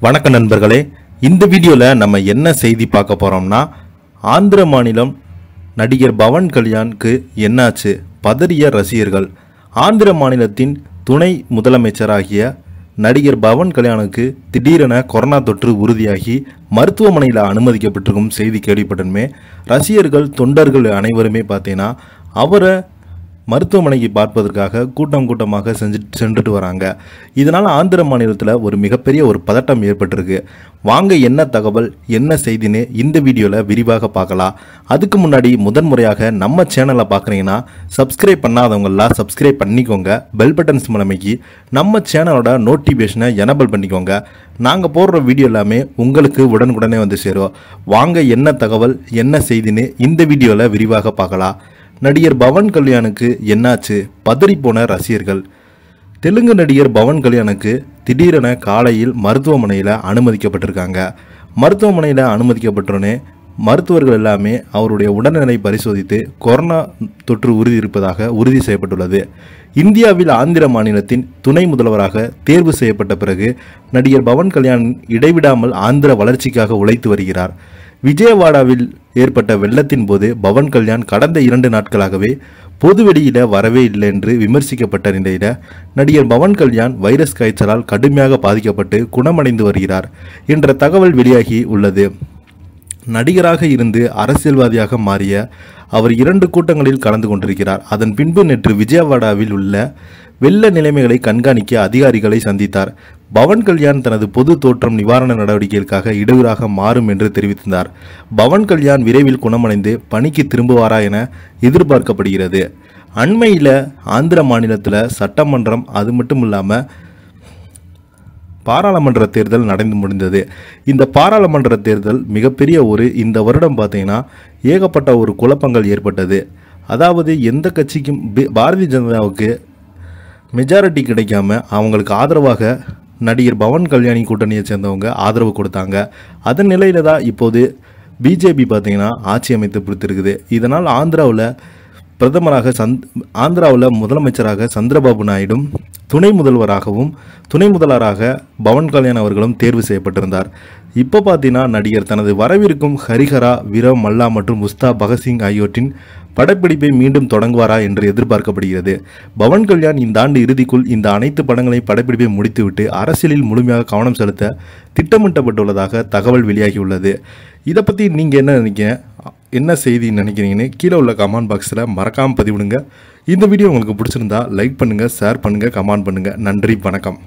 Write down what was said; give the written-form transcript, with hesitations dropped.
வணக்க நண்பர்களே, இந்த வீடியோவில் நம்ம என்ன செய்தி பார்க்க போகிறோம்னா, ஆந்திர மாநிலம் நடிகர் பவன் கல்யாணுக்கு என்னாச்சு, பதறிய ரசிகர்கள். ஆந்திர மாநிலத்தின் துணை முதலமைச்சராகிய நடிகர் பவன் கல்யாணுக்கு திடீரென கொரோனா தொற்று உறுதியாகி மருத்துவமனையில் அனுமதிக்கப்பட்டிருக்கும் செய்தி கேள்விப்பட்டனுமே ரசிகர்கள் தொண்டர்கள் அனைவருமே பார்த்தீங்கன்னா அவரை மருத்துவமனைக்கு பார்ப்பதற்காக கூட்டமாக சென்றுட்டு வராங்க. இதனால் ஆந்திர மாநிலத்தில் ஒரு மிகப்பெரிய ஒரு பதட்டம் ஏற்பட்டிருக்கு. வாங்க என்ன தகவல் என்ன செய்தின்னு இந்த வீடியோவில் விரிவாக பார்க்கலாம். அதுக்கு முன்னாடி முதன்முறையாக நம்ம சேனலை பார்க்குறீங்கன்னா சப்ஸ்கிரைப் பண்ணாதவங்களாம் சப்ஸ்கிரைப் பண்ணிக்கோங்க. பெல் பட்டன்ஸ் மூலமைக்கு நம்ம சேனலோட நோட்டிஃபிகேஷனை எனபிள் பண்ணிக்கோங்க. நாங்கள் போடுற வீடியோ எல்லாமே உங்களுக்கு உடனுக்குடனே வந்து சேரும். வாங்க என்ன தகவல் என்ன செய்தின்னு இந்த வீடியோவில் விரிவாக பார்க்கலாம். நடிகர் பவன் கல்யாணுக்கு என்னாச்சு, பதறிப்போன ரசிகர்கள். தெலுங்கு நடிகர் பவன் கல்யாணுக்கு திடீரென காலையில் மருத்துவமனையில் அனுமதிக்கப்பட்டிருக்காங்க. மருத்துவமனையில் அனுமதிக்கப்பட்டோன்னே மருத்துவர்கள் எல்லாமே அவருடைய உடல்நிலை பரிசோதித்து கொரோனா தொற்று உறுதி செய்யப்பட்டுள்ளது. இந்தியாவில் ஆந்திர மாநிலத்தின் துணை முதல்வராக தேர்வு செய்யப்பட்ட பிறகு நடிகர் பவன் கல்யாண் இடைவிடாமல் ஆந்திர வளர்ச்சிக்காக உழைத்து வருகிறார். விஜயவாடாவில் ஏற்பட்ட வெள்ளத்தின் போது பவன் கல்யாண் கடந்த 2 நாட்களாகவே பொதுவெளியில வரவே இல்லை என்று விமர்சிக்கப்பட்ட நிலையில நடிகர் பவன் கல்யாண் வைரஸ் காய்ச்சலால் கடுமையாக பாதிக்கப்பட்டு குணமடைந்து வருகிறார் என்ற தகவல் வெளியாகி உள்ளது. நடிகராக இருந்து அரசியல்வாதியாக மாறிய அவர் 2 கூட்டங்களில் கலந்து கொண்டிருக்கிறார். அதன் பின்பு நேற்று விஜயவாடாவில் உள்ள வெள்ள நிலைமைகளை கண்காணிக்க அதிகாரிகளை சந்தித்தார். பவன் கல்யாண் தனது பொது தோற்றம் நிவாரண நடவடிக்கைகளுக்காக இடையூறாக மாறும் என்று தெரிவித்தார். பவன் கல்யாண் விரைவில் குணமடைந்து பணிக்கு திரும்புவாரா என எதிர்பார்க்கப்படுகிறது. அண்மையில் ஆந்திர மாநிலத்தில் சட்டமன்றம் அது மட்டும் இல்லாமல் பாராளுமன்ற தேர்தல் நடந்து முடிந்தது. இந்த பாராளுமன்ற தேர்தல் மிகப்பெரிய இந்த வருடம் பார்த்தீங்கன்னா ஏகப்பட்ட ஒரு குழப்பங்கள் ஏற்பட்டது. அதாவது எந்த கட்சிக்கும் பாரதிய ஜனதாவுக்கு மெஜாரிட்டி கிடைக்காம அவங்களுக்கு ஆதரவாக நடிகர் பவன் கல்யாணி கூட்டணியை சேர்ந்தவங்க ஆதரவு கொடுத்தாங்க. அதன் நிலையில தான் இப்போது பிஜேபி பார்த்தீங்கன்னா ஆட்சி அமைத்து பிடித்திருக்குது. இதனால் ஆந்திராவில் முதலமைச்சராக சந்திரபாபு நாயுடும் துணை முதல்வராக பவன் கல்யாண் அவர்களும் தேர்வு செய்யப்பட்டிருந்தார். இப்போ பார்த்தீங்கன்னா நடிகர் தனது வரவிருக்கும் ஹரிஹரா, வீர மல்லா மற்றும் முஸ்தா பகத்சிங் ஆகியோரின் படப்பிடிப்பை மீண்டும் தொடங்குவாரா என்று எதிர்பார்க்கப்படுகிறது. பவன் கல்யாண் இந்த ஆண்டு இறுதிக்குள் இந்த அனைத்து படங்களையும் படப்பிடிப்பை முடித்துவிட்டு அரசியலில் முழுமையாக கவனம் செலுத்த திட்டமிட்டப்பட்டுள்ளதாக தகவல் வெளியாகியுள்ளது. இதை பற்றி நீங்கள் என்ன நினைக்கிறீங்க, என்ன செய்தி நினைக்கிறீங்கன்னு கீழே உள்ள கமெண்ட் பாக்ஸில் மறக்காமல் பதிவிடுங்க. இந்த வீடியோ உங்களுக்கு பிடிச்சிருந்தா லைக் பண்ணுங்கள், ஷேர் பண்ணுங்கள், கமெண்ட் பண்ணுங்கள். நன்றி, வணக்கம்.